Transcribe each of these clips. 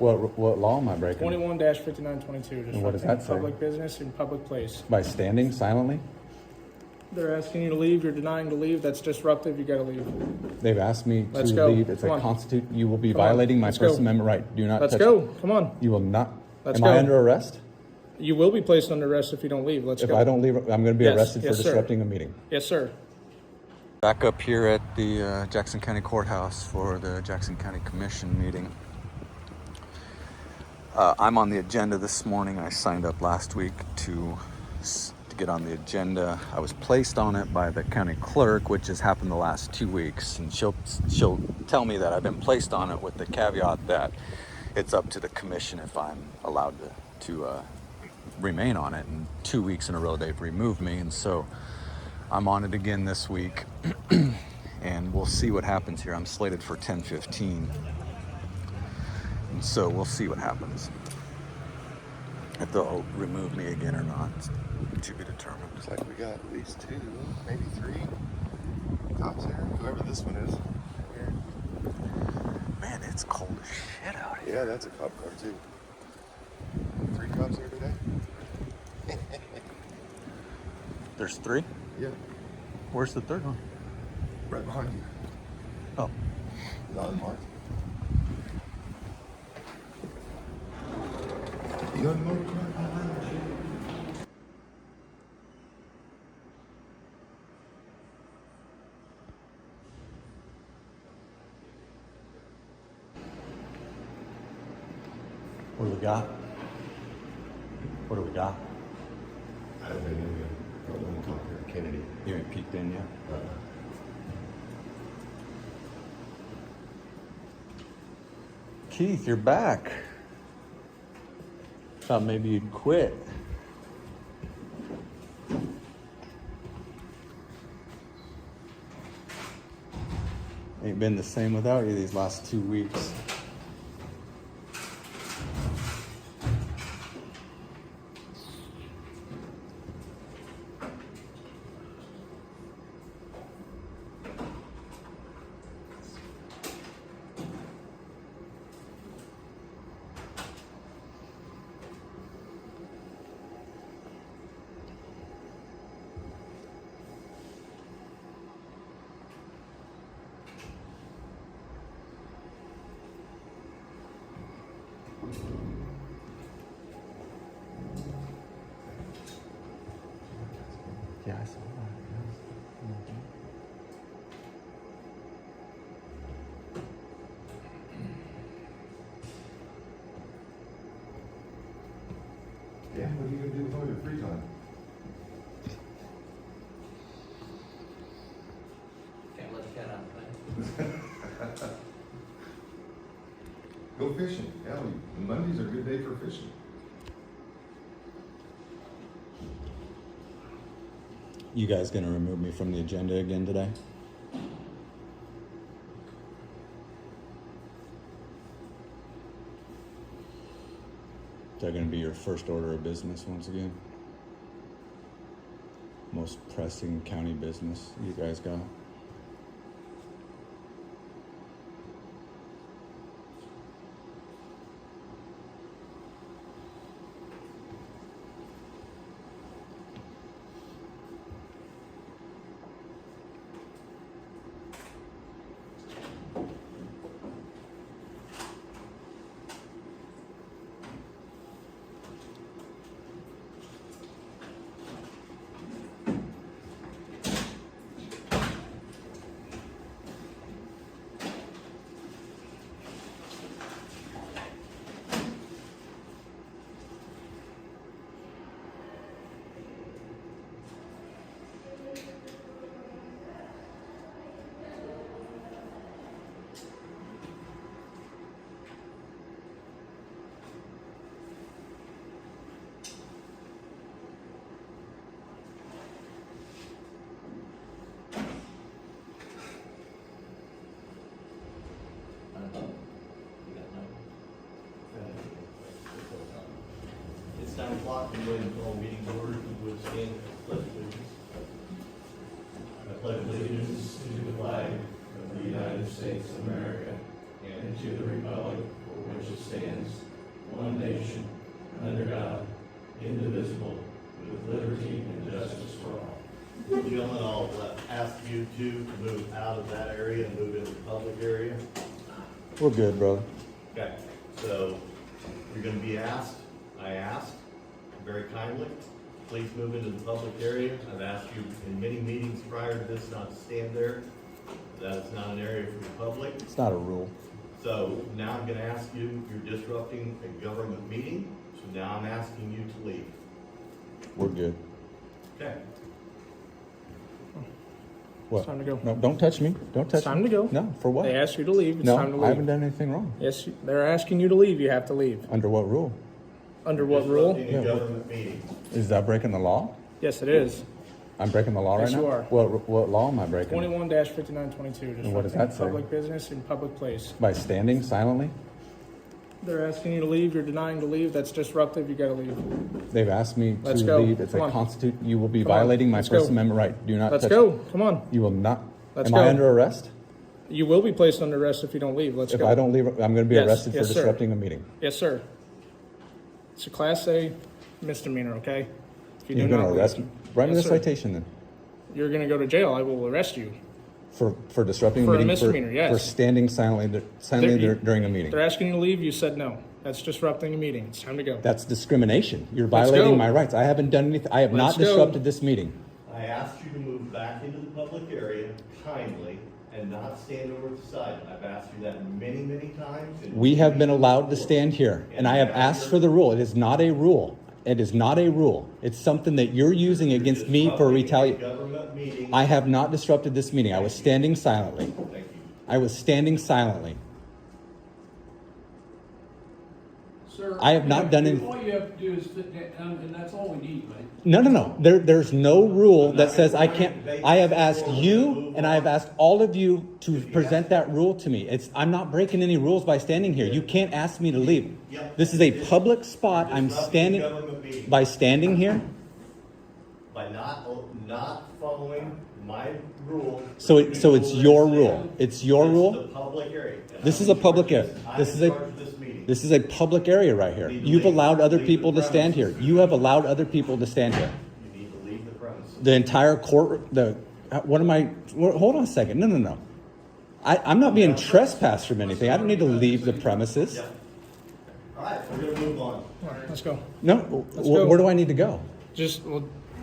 What law am I breaking? 21-5922. And what does that say? Public business in public place. By standing silently? They're asking you to leave. You're denying to leave. That's disruptive. You got to leave. They've asked me to Let's go. leave. It's Come a on. constitute. You will be Come on. violating my Let's First go. Amendment right. Do not Let's touch. go. Come on. You will not. Let's Am go. I under arrest? You will be placed under arrest if you don't leave. Let's If go. I don't leave, I'm going to be Yes. arrested Yes, for sir. disrupting a meeting. Yes, sir. Back up here at the Jackson County Courthouse for the Jackson County Commission meeting. I'm on the agenda this morning. I signed up last week to get on the agenda. I was placed on it by the county clerk, which has happened the last 2 weeks, and she'll tell me that I've been placed on it with the caveat that it's up to the commission if I'm allowed to remain on it. And 2 weeks in a row they've removed me, and so I'm on it again this week. And we'll see what happens here. I'm slated for 10:15, and so we'll see what happens, if they'll remove me again or not, to be determined. Looks like we got at least 2, maybe 3 cops here, whoever this one is. Here. Man, it's cold as shit out here. Yeah, that's a cop car too. 3 cops here today? There's 3? Yeah, Where's the third one? right behind you. Oh, Not unmarked. You unmarked right behind you. what do we got? What do we got? I haven't been in here. Got one cop here, Kennedy. You ain't peeked in yet? Keith, you're back. Thought maybe you'd quit. Ain't been the same without you these last 2 weeks. Yeah, I saw that. Yeah, what are you gonna do with all your free time? Can't let the cat out of the bag. Go fishing. Yeah, Mondays are a good day for fishing. You guys gonna remove me from the agenda again today? Is that gonna be your first order of business once again? Most pressing county business you guys got? It's 9 o'clock, and waiting for all meetings ordered, we would stand for pledge allegiance. I pledge allegiance to the flag of the United States of America and to the republic for which stands, one nation, under God, indivisible, with liberty and justice for all. Gentlemen, I'll ask you two to move out of that area and move into the public area. We're good, brother. Okay, so you're gonna be asked, I asked, very kindly, please move into the public area. I've asked you in many meetings prior to this not to stand there. That is not an area for the public. It's not a rule. So now I'm gonna ask you, you're disrupting a government meeting, so now I'm asking you to leave. We're good. Okay. What? It's time to go. No, don't touch me. Don't touch It's time me. to go. No, for what? They asked you to leave. It's no, time to leave. I haven't done anything wrong. Yes, they're asking you to leave. You have to leave. Under what rule? Under what rule? Disrupting a government meeting. Is that breaking the law? Yes, it is. I'm breaking the law Yes, right now? you are. What law am I breaking? 21-5922. And what does that say? Public business in public place. By standing silently? They're asking you to leave. You're denying to leave. That's disruptive. You got to leave. They've asked me Let's to go. leave. It's Come a on. constitute. You will be Come on. violating my Let's First go. Amendment right. Do not Let's touch go. me. Come on. You will not. Let's Am go. I under arrest? You will be placed under arrest if you don't leave. Let's If go. I don't leave, I'm going to be Yes. arrested Yes, for sir. disrupting a meeting. Yes, sir. It's a Class A misdemeanor, okay? If you You're do going not to arrest me? leave, Write me Yes, the sir. citation then. You're going to go to jail. I will arrest you. For disrupting For a a meeting. misdemeanor, yes. For standing silently during a meeting. They're asking you to leave. You said no. That's disrupting a meeting. It's time to go. That's discrimination. You're Let's violating go. my rights. I haven't done anything. I have Let's not go. disrupted this meeting. I asked you to move back into the public area kindly and not stand over to the side. I've asked you that many, many times. and We have been allowed to stand here, and I have asked for the rule. It is not a rule. It is not a rule. It's something that you're using against me for retaliation. Government meeting. I have not disrupted this meeting. I was standing silently. Thank you. I was standing silently. Sir, I have not done anything. All you have to do is sit down, and that's all we need, mate. No. There's no rule that says I can't. I have asked you, and I have asked all of you to present that rule to me. I'm not breaking any rules by standing here. You can't ask me to leave. This is a public spot. I'm standing by standing here. By not following my rule. So it's your rule. It's your This is rule. the public area. This is a public area. This is a This is a public area right here. You've allowed other people to stand here. You have allowed other people to stand here. You need to leave the premises. The entire court. Hold on a second. No. I'm not being trespassed from anything. I don't need to leave the premises. All right, we're gonna move on. All right, let's go. No. go. Where do I need to go? Just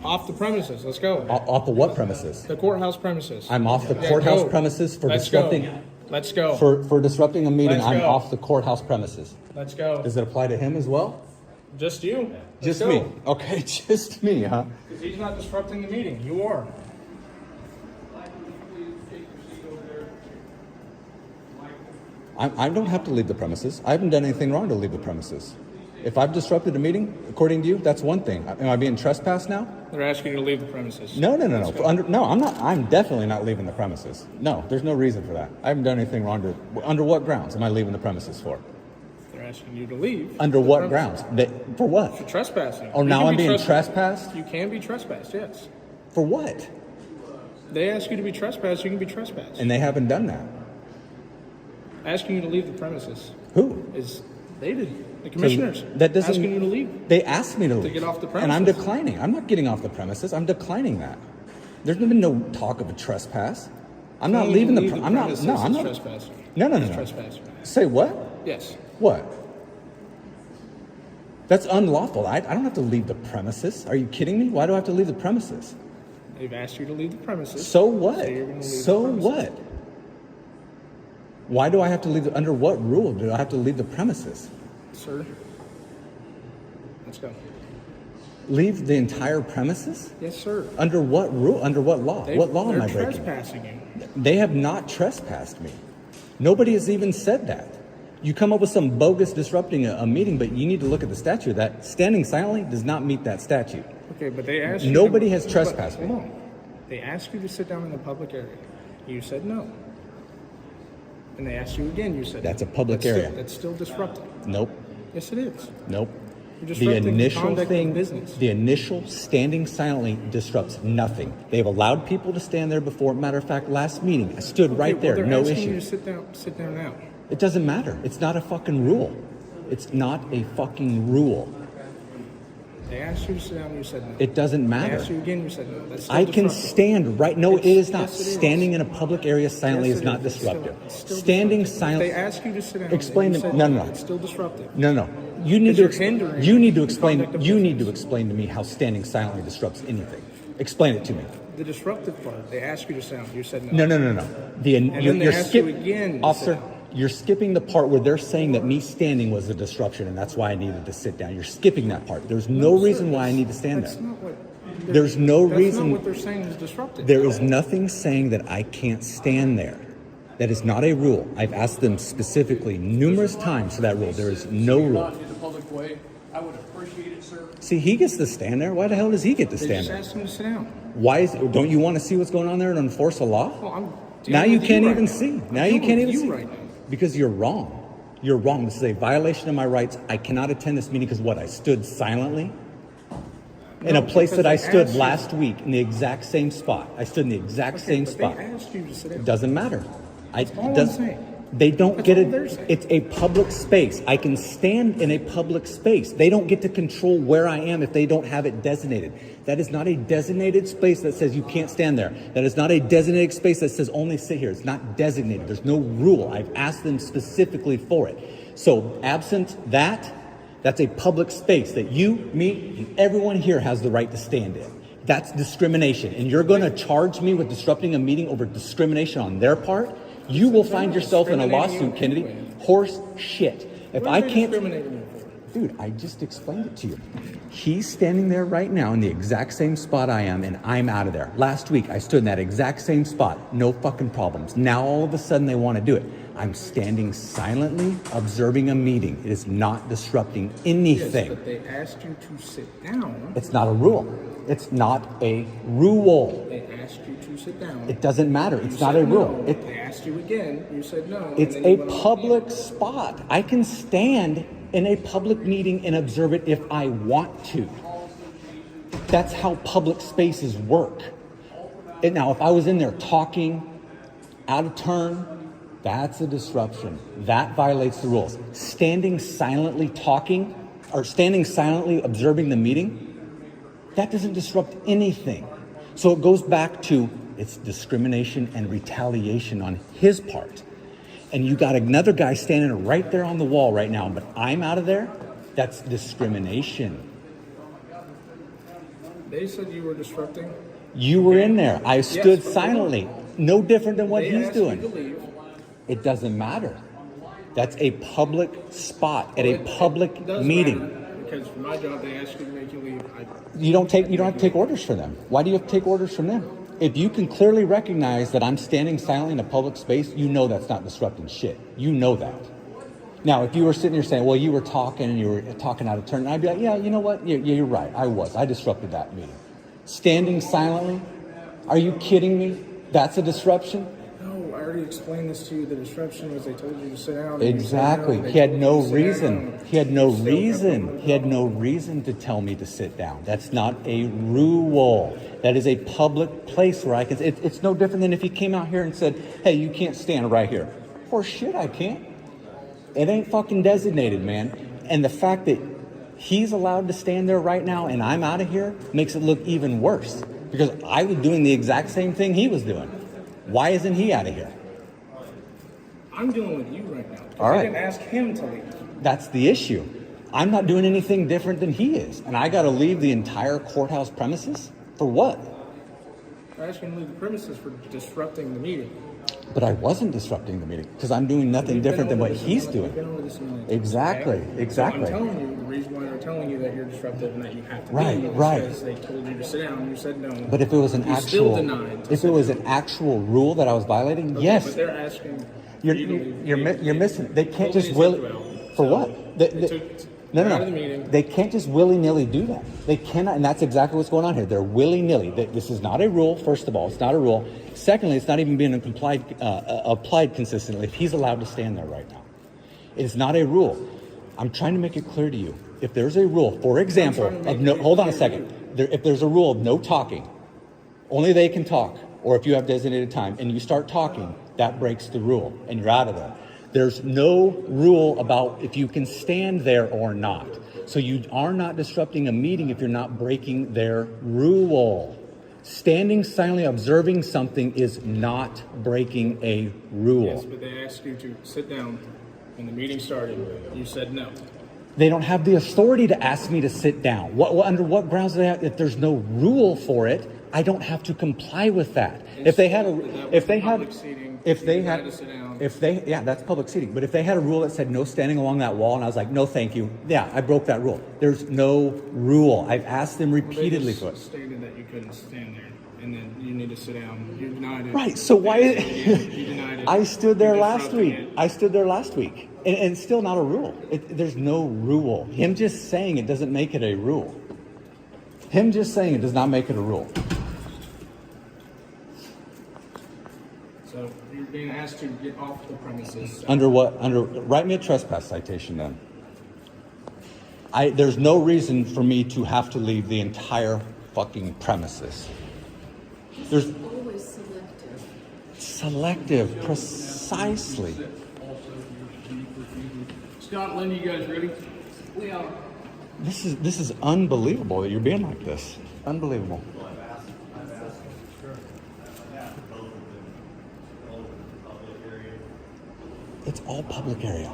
off the premises. Let's go. Off the what premises? The courthouse premises. I'm off the Yeah, courthouse go. premises for Let's disrupting. go. Let's go. For disrupting a meeting, Let's I'm go. off the courthouse premises. Let's go. Does it apply to him as well? Just you. Just Let's me. go. Okay, just me, huh? Because he's not disrupting the meeting. You are. I don't have to leave the premises. I haven't done anything wrong to leave the premises. If I've disrupted a meeting, according to you, that's one thing. Am I being trespassed now? They're asking you to leave the premises. No. Let's go. No, I'm not. I'm definitely not leaving the premises. No, there's no reason for that. I haven't done anything wrong. Under what grounds am I leaving the premises for? They're asking you to leave. Under the what premises. grounds? For what? Trespassing. Oh, You now can I'm be being trespassed? You can be trespassed, yes. For what? They ask you to be trespassed, you can be trespassed. And they haven't done that. Asking you to leave the premises Who? is, they did. The commissioners. That doesn't. Asking you to leave. They asked me to leave. get off the And I'm premises. declining. I'm not getting off the premises. I'm declining that. There's been no talk of a trespass. I'm not leaving the. I'm not. premises No, I'm is not. Trespassing. No. It's trespassing. Say what? Yes. What? That's unlawful. I don't have to leave the premises. Are you kidding me? Why do I have to leave the premises? They've asked you to leave the premises. So what? So you're gonna leave the So premises. what? Why do I have to leave? Under what rule do I have to leave the premises? Sir. Let's go. Leave the entire premises? Yes, sir. Under what rule? Under what law? What law am I They're breaking? trespassing you. They have not trespassed me. Nobody has even said that. You come up with some bogus disrupting a meeting, but you need to look at the statute. That standing silently does not meet that statute. Okay, but they asked you. Nobody has trespassed Hold me. on. They asked you to sit down in the public area. You said no. And they asked you again. You said That's no. a public area. That's still disrupting. Nope. Yes, it is. Nope. You're The disrupting the initial conduct of thing, business. the initial standing silently disrupts nothing. They've allowed people to stand there before. Matter of fact, last meeting, I stood right Okay, there, well, no they're asking issue. you to sit down now. It doesn't matter. It's not a fucking rule. It's not a fucking rule. They asked you to sit down, you said no. It doesn't They matter. asked you again, you said no. That's still I can disruptive. stand right. No, it is not. Yes, it is. Standing in a public area silently Yes, is it not It's still- disruptive. it's still Standing disruptive. silent. If they ask you to sit down. Explain and you to said no. It's still disruptive. No. You need Because to. you're hindering You need to the explain. conduct of You need to business. explain to me how standing silently disrupts anything. Explain it to me. The disruptive part, they asked you to sit down, you said no. No. You're then they ask you again to officer. sit down. You're skipping the part where they're saying that me standing was a disruption, and that's why I needed to sit down. You're skipping that part. There's no sir, reason why I need to stand That's there. not what. There's no That's reason. not what they're saying is disruptive. There is nothing saying that I can't stand there. That is not a rule. I've asked them specifically numerous times for that rule. There is no rule. Not in the public way. I would appreciate it, sir. See, he gets to stand there. Why the hell does he get to They stand just there? asked him to sit down. Why is? Don't you want to see what's going on there and enforce a law? Well, I'm Now dealing you with can't right even now. see. I'm Now you dealing can't with even see. right now. Because you're wrong. You're wrong. This is a violation of my rights. I cannot attend this meeting because what? I stood silently in a No, place because that I they stood asked you- last week in the exact same spot. I stood in the exact Okay, same but spot. They asked you to sit down. It doesn't matter. all I'm saying. They don't That's get all it. they're saying. It's a public space. I can stand in a public space. They don't get to control where I am if they don't have it designated. That is not a designated space that says you can't stand there. That is not a designated space that says only sit here. It's not designated. There's no rule. I've asked them specifically for it. So absent that, that's a public space that you, me, and everyone here has the right to stand in. That's discrimination. And you're going to charge me with disrupting a meeting over discrimination on their part? You will find yourself in a lawsuit, Kennedy. Horse shit. If What I are they can't... discriminating you for? Dude, I just explained it to you. He's standing there right now in the exact same spot I am, and I'm out of there. Last week, I stood in that exact same spot. No fucking problems. Now, all of a sudden, they want to do it. I'm standing silently, observing a meeting. It is not disrupting Yes, anything. but they asked you to sit down. It's not a rule. It's not a rule. They asked you to sit down. It doesn't matter. You It's not said a rule. no. They asked you again. You said no. and It's then a you went on. public spot. I can stand in a public meeting and observe it if I want to. That's how public spaces work. And now, if I was in there talking, out of turn, that's a disruption. That violates the rules. Standing silently talking or standing silently observing the meeting, that doesn't disrupt anything. So it goes back to it's discrimination and retaliation on his part. And you got another guy standing right there on the wall right now, but I'm out of there. That's discrimination. They said you were disrupting. You were in there. I stood but silently. No different than what They he's asked you doing. to leave. It doesn't matter. That's a public spot at a It public does meeting. matter, because for my job, they asked you to make you leave. You don't have to take orders from them. Why do you have to take orders from them? If you can clearly recognize that I'm standing silently in a public space, you know that's not disrupting shit. You know that. Now, if you were sitting here saying, well, you were talking and you were talking out of turn, I'd be like, yeah, you know what? Yeah, you're right. I disrupted that meeting. Standing silently? Are you kidding me? That's a disruption? No, I already explained this to you. The disruption was they told you to sit down. and you said Exactly. no. They He had told no you to sit reason. down. He had no You still kept reason. moving He had no forward. reason to tell me to sit down. That's not a rule. That is a public place where I can. It's no different than if he came out here and said, "Hey, you can't stand right here." For shit, I can't. It ain't fucking designated, man. And the fact that he's allowed to stand there right now and I'm out of here makes it look even worse because I was doing the exact same thing he was doing. Why isn't he out of here? I'm dealing with you right now. All right. I didn't ask him to leave. That's the issue. I'm not doing anything different than he is. And I got to leave the entire courthouse premises? For what? I asked him to leave the premises for disrupting the meeting. But I wasn't disrupting the meeting because I'm doing nothing We've been different than over what this a he's million- we've been doing. over this a million times, Exactly, okay? exactly. So I'm telling you the reason why they're telling you that you're disruptive and that you have to Right, leave is right. because they told you to sit down and you said no. But if it was an you still actual, denied to if sit it was down. an actual rule that I was violating, Okay, yes. But they're asking. You're you to leave. you're missing. They can't Totally just willy. took you out. For So, what? they took No, you no, out of the no. meeting. They can't just willy-nilly do that. They cannot, and that's exactly what's going on here. They're willy-nilly. This is not a rule, first of all. It's not a rule. Secondly, it's not even being applied consistently if he's allowed to stand there right now. It is not a rule. I'm trying to make it clear to you. If there's a rule, for example, trying to of make no, it hold on a clear to second. If there's a rule of no talking, only they can talk, or if you have designated time and you start talking, that breaks the rule and you're out of there. There's no rule about if you can stand there or not. So you are not disrupting a meeting if you're not breaking their rule. Standing silently observing something is not breaking a rule. Yes, but they asked you to sit down when the meeting started. You said no. They don't have the authority to ask me to sit down. Under what grounds do they have? If there's no rule for it, I don't have to comply with that. If they had that's public seating. But if they had a rule that said no standing along that wall, and I was like, no, thank you. Yeah, I broke that rule. There's no rule. I've asked them repeatedly for it. Stated that you couldn't stand there, and then you need to sit down. You denied it. Right. So why? You denied it. I stood there You last week. disrupted it. And it's still not a rule. There's no rule. Him just saying it doesn't make it a rule. Him just saying it does not make it a rule. So you're being asked to get off the premises. Under what? Write me a trespass citation then. There's no reason for me to have to leave the entire fucking premises. There's always selective. Selective, precisely. Scott, Lynn, you guys ready? We are. This is unbelievable that you're being like this. Unbelievable. So I've asked both of them, all over the public area. It's all public area.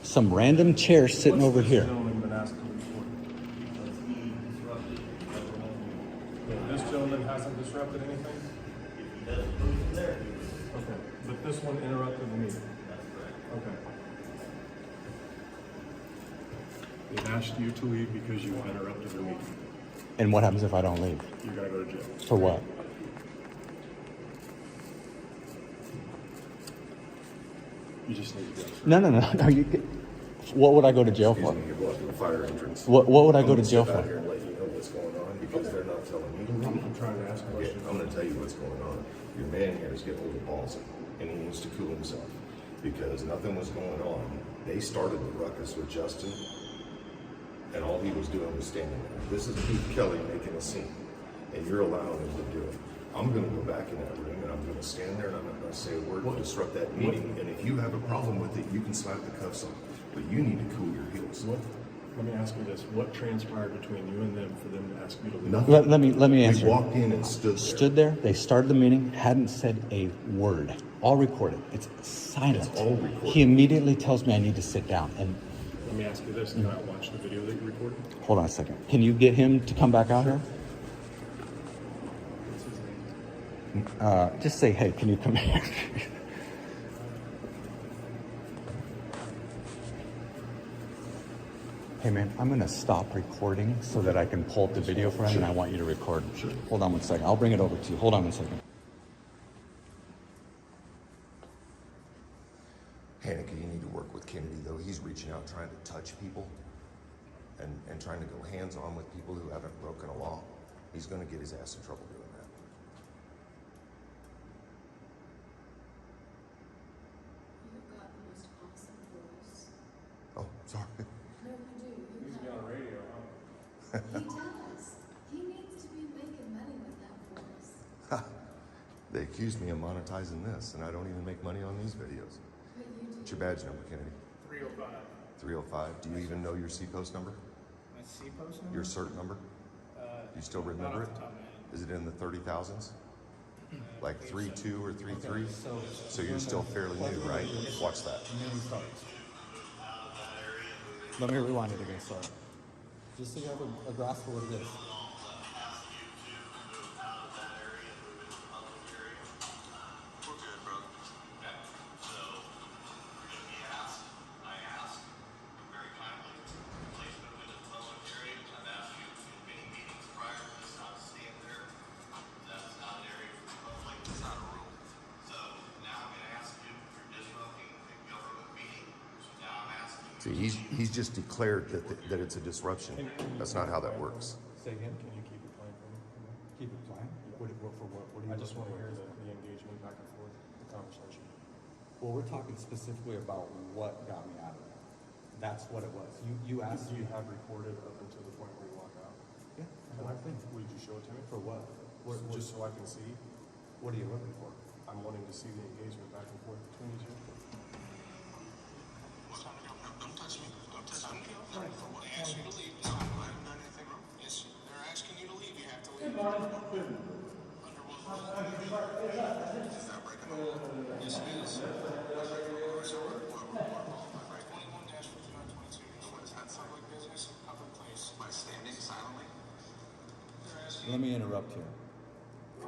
Some random chair sitting over here. Gentleman been asking before. This gentleman hasn't disrupted anything? Okay, but this one interrupted the meeting. Okay. They've asked you to leave because you interrupted the meeting. And what happens if I don't leave? You're gonna go to jail. For what? You just need to go. No. What would I go to jail for? Excuse me, you're blocking the fire entrance. What would I go to I'm jail gonna for? sit out here and let you know what's going on because they're not telling me. I'm trying to ask a Yeah, question. I'm gonna tell you what's going on. Your man here is getting a little ballsy and he needs to cool himself because nothing was going on. They started the ruckus with Justin and all he was doing was standing there. This is Pete Kelly making a scene and you're allowing him to do it. I'm gonna go back in that room and I'm gonna stand there and I'm not gonna say a word to disrupt that meeting. And if you have a problem with it, you can slap the cuffs on. But you need to cool your heels. Let me ask you this. What transpired between you and them for them to ask you to leave? Nothing. Let me answer. We walked in and stood there. Stood there. They started the meeting. Hadn't said a word. All recorded. It's silent. It's all recorded. He immediately tells me I need to sit down. And Let me ask you this. Can I watch the video that you recorded? hold on a second. Can you get him to come back out here? Just say, hey, can you come here? Hey man, I'm gonna stop recording so that I can pull up the video for him, and I want you to record. Sure. Hold on one second. I'll bring it over to you. Hold on one second. Hanukkah, you need to work with Kennedy, though. He's reaching out, trying to touch people and trying to go hands-on with people who haven't broken a law. He's going to get his ass in trouble doing that. You've got the most awesome voice. Oh, sorry. No, you do. He's You on have. radio, huh? He does. He needs to be making money with that voice. They accused me of monetizing this, and I don't even make money on these videos. But you do. What's your badge number, Kennedy? 305. 305. Do you even know your C-post number? My C-post number? Your cert number? Do you still remember Not it? off the top of my head. Is it in the 30,000s? Like 3.2 or 3.3? So you're still fairly new, right? Watch that. Let me rewind it again, sorry. Just so you have a grasp of what it is. See, he's just declared that it's a disruption. That's not how that works. Say again? Can you keep it playing for me? Keep it playing. What do you I just want to hear the engagement back and forth, the conversation. Well, we're talking specifically about what got me out of there. That's what it was. You asked Do me. you have recorded up until the point where you walk out? Yeah, the whole thing. Would you show it to me? For what? Just so I can see? What are you looking for? I'm wanting to see the engagement back and forth between you two. Don't touch me. Don't touch me. When they ask you to leave, I haven't done anything wrong. Yes, they're asking you to leave. You have to leave. Under what rule? Is that breaking the law? Yes, it is. So what? 21-5922. What is that? Public business, public place. By standing silently? Let me interrupt here.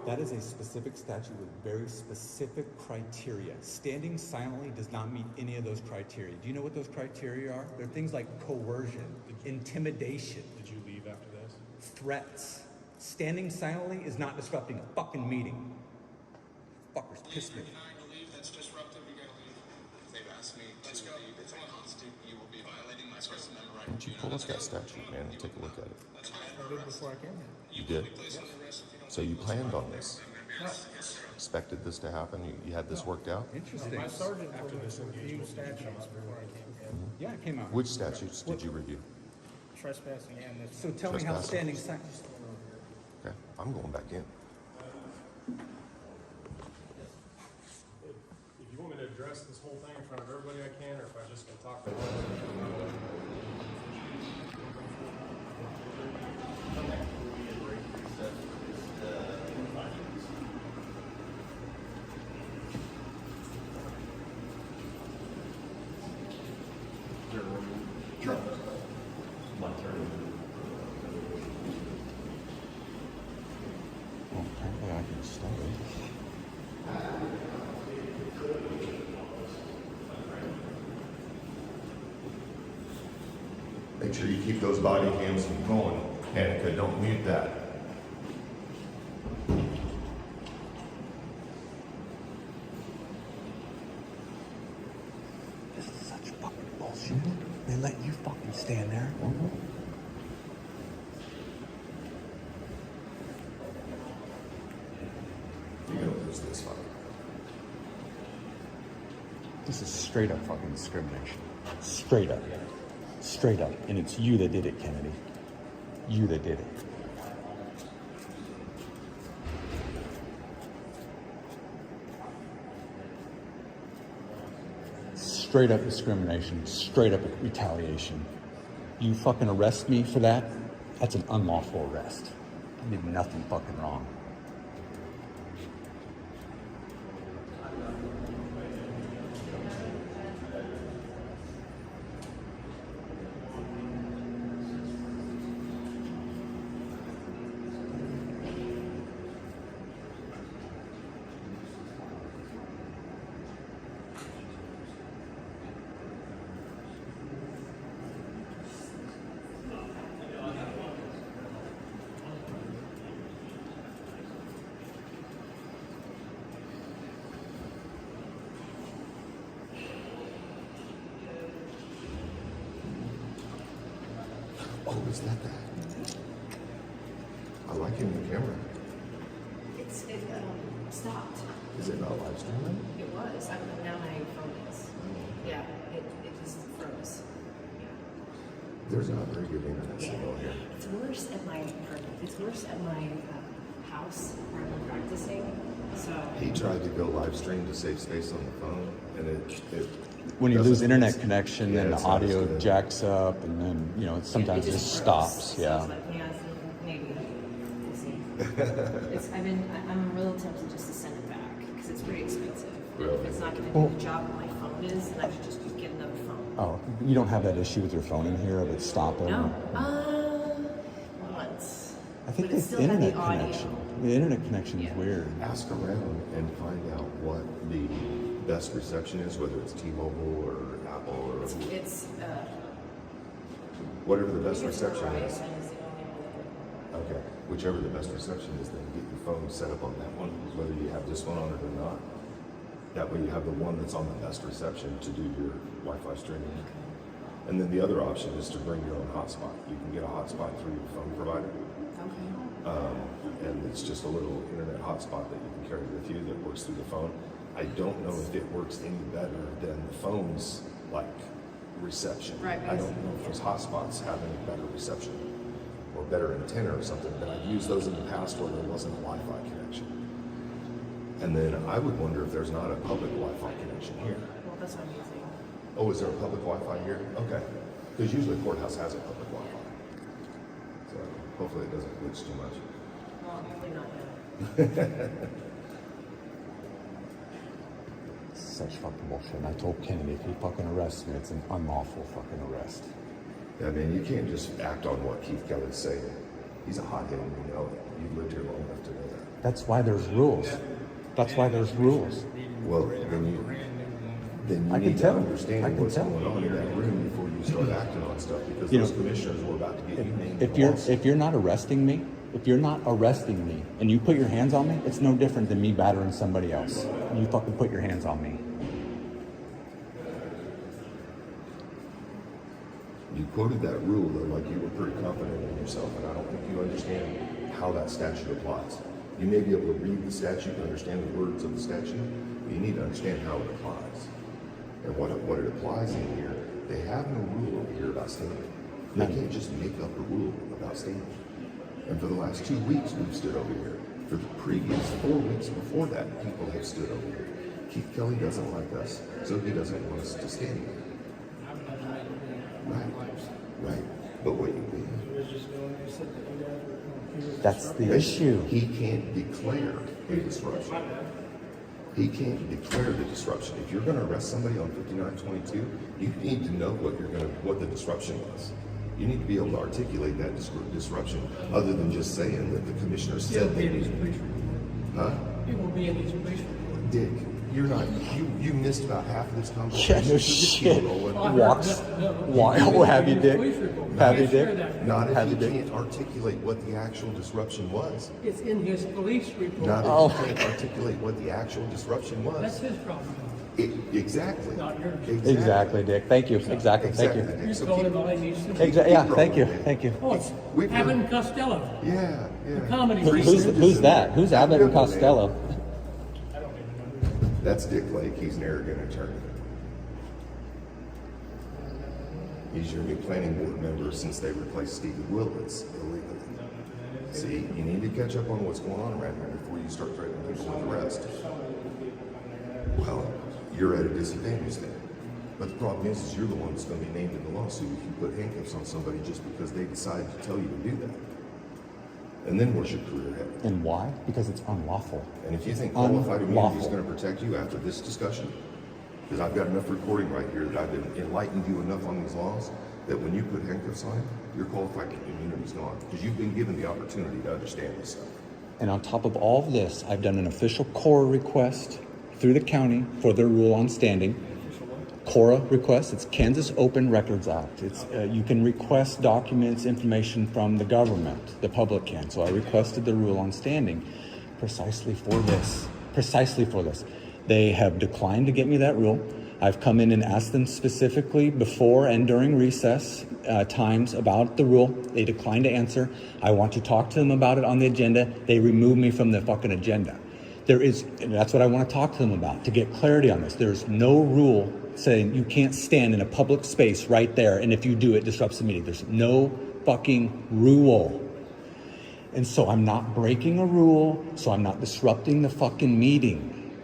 That is a specific statute with very specific criteria. Standing silently does not meet any of those criteria. Do you know what those criteria are? They're things like coercion, intimidation, Did you leave after this? threats. Standing silently is not disrupting a fucking meeting. Fuckers piss me. Denying to leave, that's disruptive. You gotta leave. They've asked me to leave. If I constitute, you will be violating my First Amendment right. Would you pull up that statute, man, and take a look at it? I did before I came here. You did? So you planned on this? Expected this to happen? You had this worked out? Interesting. My sergeant told me to review statutes before I came here. Yeah, it came out. Which statutes did you review? Trespassing and this. So tell me how Trespassing. standing silently. Okay, I'm going back in. If you want me to address this whole thing in front of everybody, I can, or if I just can talk to Well, apparently I can start it. Make sure you keep those body cams going. Annika, don't mute that. This is such fucking bullshit. They let you fucking stand there. You're gonna lose this fight. This is straight up fucking discrimination. Straight up. Straight up. And it's you that did it, Kennedy. You that did it. Straight up discrimination. Straight up retaliation. You fucking arrest me for that? That's an unlawful arrest. I did nothing fucking wrong. Oh, is that? I like it in the camera. It stopped. Is it not live streaming? It was. I don't know, now my phone is. Yeah, it just froze. There's not very good internet signal here. It's worse at my house where I'm practicing. So He tried to go live stream to save space on the phone, and it When you doesn't- lose internet connection, Yeah, then the it's not as audio good. jacks up, and then, you know, sometimes it just stops. So Yeah. it's like, yeah, so maybe. We'll see. I'm real tempted just to send it back because it's pretty expensive. Really? If it's not going to do the job my phone is, then I should just get another phone. Oh, you don't have that issue with your phone in here of it stopping? No. Once. I think But it the still had the internet audio. connection. The internet connection is Yeah. weird. Ask around and find out what the best reception is, whether it's T-Mobile or Apple or It's whatever the best reception Verizon is. is the only one. Okay, whichever the best reception is, then get your phone set up on that one, whether you have this one on it or not. That way you have the one that's on the best reception to do your Wi-Fi streaming. And then the other option is to bring your own hotspot. You can get a hotspot through your phone provider. Okay. And it's just a little internet hotspot that you can carry with you that works through the phone. I don't know if it works any better than the phone's like reception. Right, I don't know if those hotspots have any better reception or better antenna or something, but I've used those in the past where there wasn't a Wi-Fi connection. And then I would wonder if there's not a public Wi-Fi connection here. Well, that's what I'm using. Oh, is there a public Wi-Fi here? Okay. Because usually the courthouse has a public Wi-Fi. So hopefully it doesn't glitch too much. Well, hopefully not yet. Such fucking bullshit. And I told Kennedy, if he fucking arrests me, it's an unlawful fucking arrest. I mean, you can't just act on what Keith Kelly's saying. He's a hothead, and you know it. You've lived here long enough to know that. That's why there's rules. That's why there's rules. Well, then you I can need to tell. understand I can what's tell. going on in that room before you start acting on stuff, because You those know, commissioners were about to get you named. If you're not arresting me, and you put your hands on me, it's no different than me battering somebody else. You fucking put your hands on me. You quoted that rule though, like you were pretty confident in yourself, and I don't think you understand how that statute applies. You may be able to read the statute and understand the words of the statute, but you need to understand how it applies. And what it applies in here, they have no rule over here about standing. They can't just make up a rule about standing. And for the last 2 weeks, we've stood over here. For the previous 4 weeks before that, people have stood over here. Keith Kelly doesn't like us, so he doesn't want us to stand here. Right. But what you mean? That's the issue. He can't declare a disruption. He can't declare the disruption. If you're going to arrest somebody on 5922, you need to know what the disruption was. You need to be able to articulate that disruption, other than just saying that the commissioner said they did. Huh? It will be in his police report. Dick, you're not. You missed about half of this conversation. Yeah, no So just keep shit. rolling. Oh, have you, Dick? Have you, Dick? Not if Have you you, Dick? can't articulate what the actual disruption was. It's in his police report. Not Oh. if you can't articulate what the actual disruption was. That's his problem. Exactly. Not yours. Exactly, Dick. Thank you. Exactly. Thank you. Dick. You So told keep- him all he needs to do. Exactly. Yeah. keep Thank you. rolling, man. Thank you. Oh, it's We've Abbott heard- and Costello. Yeah. comedy Who's that? Who's Abbott and Costello? That's Dick Lake. He's an arrogant attorney. He's your new planning board member since they replaced Stephen Willits illegally. See, you need to catch up on what's going on around here before you start threatening people with arrest. Well, you're at a disadvantage then. But the problem is you're the one that's going to be named in the lawsuit if you put handcuffs on somebody just because they decided to tell you to do that. And then where's your career headed? And why? Because it's unlawful. And if you think qualified immunity is Unlawful. going to protect you after this discussion, because I've got enough recording right here that I've been enlightened you enough on these laws that when you put handcuffs on him, your qualified immunity is gone because you've been given the opportunity to understand this stuff. And on top of all of this, I've done an official CORA request through the county for their rule on standing. CORA request, it's Kansas Open Records Act. It's you can request documents, information from the government, the public can. So I requested the rule on standing precisely for this. They have declined to get me that rule. I've come in and asked them specifically before and during recess times about the rule. They declined to answer. I want to talk to them about it on the agenda. They remove me from the fucking agenda. And that's what I want to talk to them about, to get clarity on this. There's no rule saying you can't stand in a public space right there, and if you do, it disrupts the meeting. There's no fucking rule. And so I'm not breaking a rule, so I'm not disrupting the fucking meeting.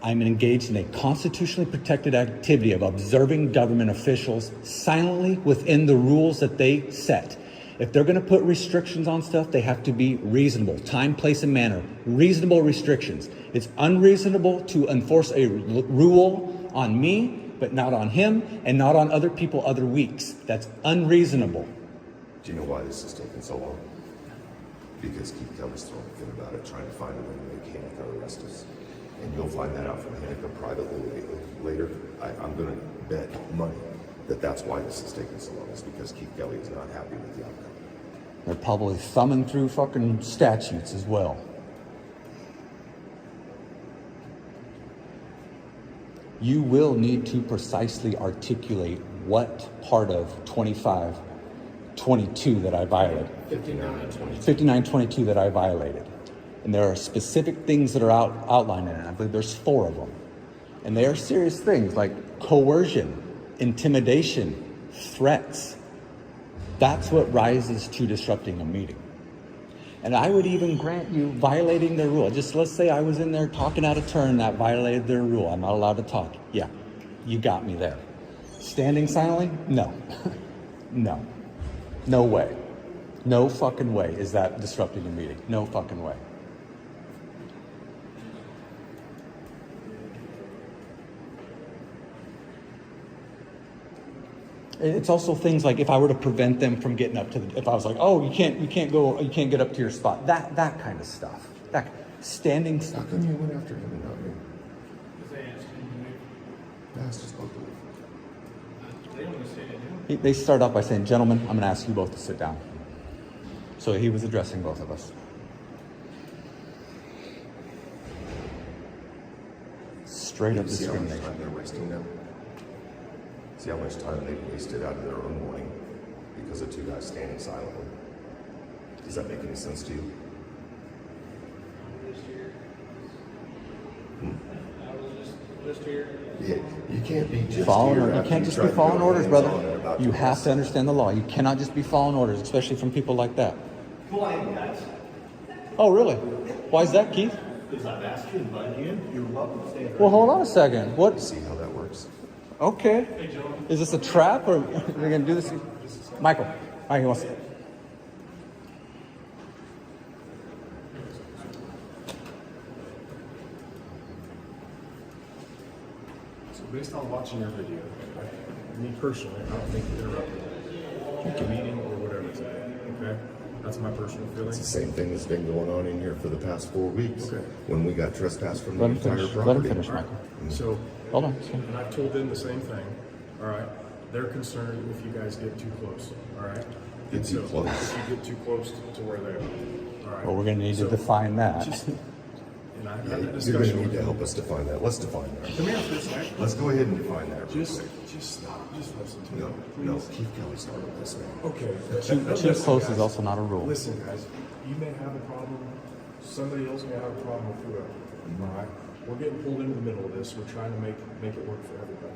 I'm engaged in a constitutionally protected activity of observing government officials silently within the rules that they set. If they're going to put restrictions on stuff, they have to be reasonable. Time, place, and manner. Reasonable restrictions. It's unreasonable to enforce a rule on me, but not on him, and not on other people other weeks. That's unreasonable. Do you know why this is taking so long? Because Keith Kelly's throwing a fit about it, trying to find a way to make Hanukkah arrest us. And you'll find that out from Hanukkah privately later. I'm going to bet money that that's why this is taking so long. It's because Keith Kelly is not happy with the outcome. They're probably thumbing through fucking statutes as well. You will need to precisely articulate what part of 2522 that I violated. 5922 that I violated. And there are specific things that are outlined in it. I believe there's 4 of them. And they are serious things like coercion, intimidation, threats. That's what rises to disrupting a meeting. And I would even grant you violating their rule. Just let's say I was in there talking out of turn that violated their rule. I'm not allowed to talk. Yeah, you got me there. Standing silently? No. No. No way. No fucking way is that disrupting the meeting. No fucking way. It's also things like if I were to prevent them from getting up to the, if I was like, oh, you can't get up to your spot. That kind of stuff. That standing. How come you went after him and not me? Because they asked him to leave. That's just both of them. They don't want to say they do. They start off by saying, gentlemen, I'm going to ask you both to sit down. So he was addressing both of us. Straight up See how much discrimination. time they're wasting now? See how much time they wasted out of their own morning because of two guys standing silently? Does that make any sense to you? Just here. Yeah, you can't be just Following, here you after can't just tried be to following go orders, hands-on brother. and about You to have arrest. to understand the law. You cannot just be following orders, especially from people like that. Blind guys. Oh, really? Why is that, Keith? Because I've asked you, invited you, you're welcome to stay there. Well, hold on a second. What? See how that works? Okay. Is this a trap, or we're gonna do this? Michael, he wants to. So based on watching your video, me personally, I don't think you interrupted the meeting or whatever today. Okay, that's my personal feeling. It's the same thing that's been going on in here for the past 4 weeks. Okay. When we got trespassed from the Let him entire finish. property. Let him finish, Michael. So, Hold on. and I've told them the same thing. All right, they're concerned if you guys get too close. All right, Get And too close. If you get too close to where they are. All right. Well, we're gonna need to So, define that. Just, and I've Yeah, had that you're discussion. gonna need with to them. help us define that. Let's define that. Come here for a second. Let's go ahead and define that. real Just quick. stop. Just listen to me. No, please. Keith Kelly started this, man. Okay. Too Listen, close guys. is also not a rule. Listen, guys, you may have a problem. Somebody else may have a problem with whoever. All right. We're getting pulled into the middle of this. We're trying to make it work for everybody.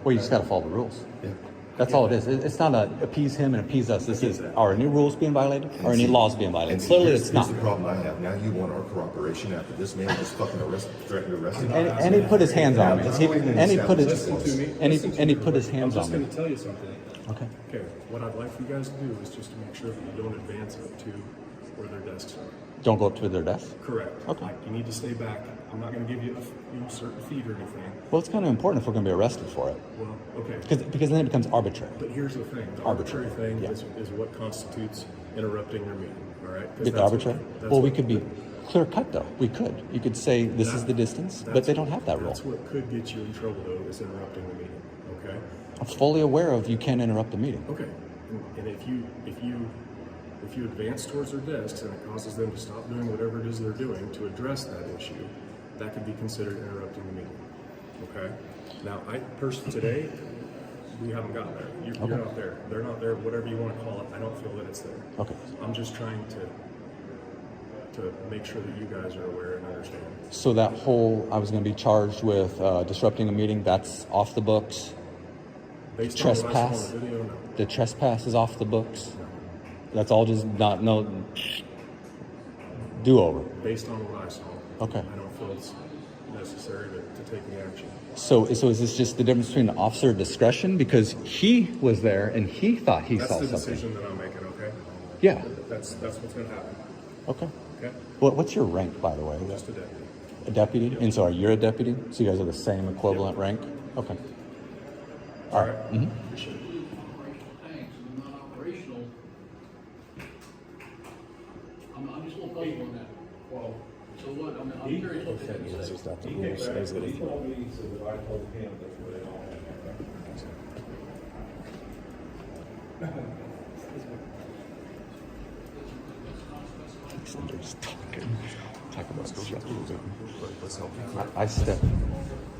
Well, you just gotta follow the rules. Yeah. That's all it is. It's not a appease him and appease us. This is, are any rules being violated? Are any laws being violated? And see, Clearly, here's it's not. the problem I have. Now you want our cooperation after this man just fucking threatened to arrest him. And he put his hands on me. Let's go ahead And he put his establish this. Listen to me. and Listen to he me, put his everybody. hands I'm on just me. going to tell you something. Okay. Okay. What I'd like for you guys to do is just to make sure that you don't advance up to where their desks are. Don't go up to their desk. Correct. Okay. Like, you need to stay back. I'm not going to give you a certain feed or anything. Well, it's kind of important if we're going to be arrested for it, Well, okay. because then it becomes arbitrary. But here's the thing. The Arbitrary, arbitrary thing yeah. is what constitutes interrupting their meeting. All right? 'Cause It's that's arbitrary. that's Well, we what- could be clear cut though. We could. You could say this is the distance, but they don't have that rule. That's what could get you in trouble, though, is interrupting the meeting. Okay. I'm fully aware of you can't interrupt the meeting. Okay. And if you advance towards their desks and it causes them to stop doing whatever it is they're doing to address that issue, that could be considered interrupting the meeting. Okay. Now, I personally today, we haven't gotten there. You're Okay. not there. They're not there. Whatever you want to call it, I don't feel that it's there. Okay. I'm just trying to make sure that you guys are aware and understand. So that whole I was going to be charged with disrupting a meeting. That's off the books. Based on what I saw Trespass. on the video, no. The trespass is off the books. That's all just not no do over. Based on what I saw, Okay. I don't feel it's necessary to take the action. So is this just the difference between officer discretion because he was there and he thought he That's saw the something? decision that I'm making, okay? Yeah. That's what's going to happen, Okay. okay? What's your rank, by the way? I'm just a deputy. A deputy? And so you're a deputy? So you guys are the same equivalent rank? Okay. All right. Mhm. Appreciate it. Thanks, I'm not operational. I'm just a little puzzled on that. Well, so what, I'm curious what that means. Just not the rules as it is. Talk about Let's help him.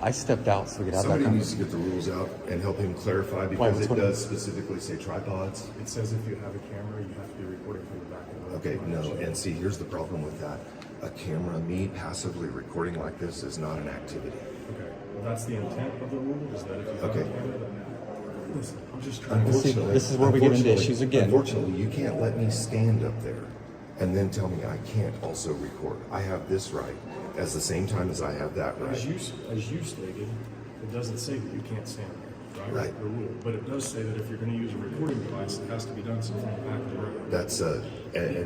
I stepped out so we could have that Somebody conversation. needs to get the rules out and help him clarify because what's it going on? does specifically say tripods. It says if you have a camera, you have to be recording from the back of the Okay, no, and see, here's the problem with that. A camera, me passively recording like this is not an activity. Okay, well, that's the intent of the rule, is that if you have Okay. a camera, then, listen, I'm just trying to... This is where we get into issues again. Unfortunately, you can't let me stand up there and then tell me I can't also record. I have this right as the same time as I have that right. As you stated, it doesn't say that you can't stand there, right? Right. The rule, but it does say that if you're going to use a recording device, it has to be done so from the back of the room. That's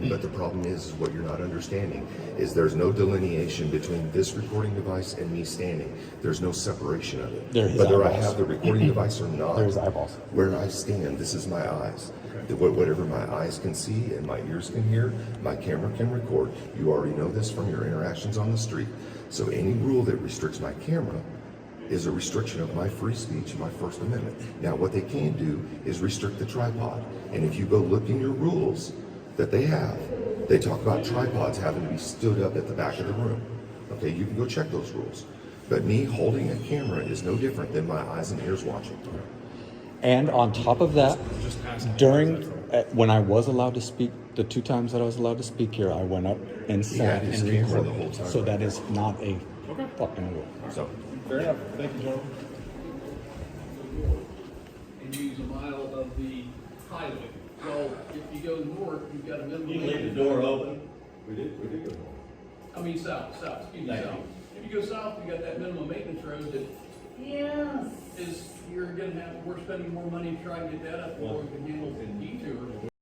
but the problem is what you're not understanding is there's no delineation between this recording device and me standing. There's no separation of it. They're his Whether I eyeballs. have the recording device or not. They're his eyeballs. Where I stand, this is my eyes. Whatever my eyes can see and my ears can hear, my camera can record. You already know this from your interactions on the street. So any rule that restricts my camera is a restriction of my free speech, my First Amendment. Now, what they can do is restrict the tripod. And if you go look in your rules that they have, they talk about tripods having to be stood up at the back of the room. Okay, you can go check those rules. But me holding a camera is no different than my eyes and ears watching. And on top of that, Just asking. when I was allowed to speak, the 2 times that I was allowed to speak here, I went up and sat his and camera recorded. the whole time. So that is not a fucking rule. So, Fair enough. Thank you, gentlemen. And use a mile of the highway. So if you go north, you've got a minimum. You can leave the door open. we did go home. I mean, south, excuse me, Thank south. If you go south, you got that minimum maintenance road that is, you're gonna have, we're spending more money trying to get that up before we can handle the detour.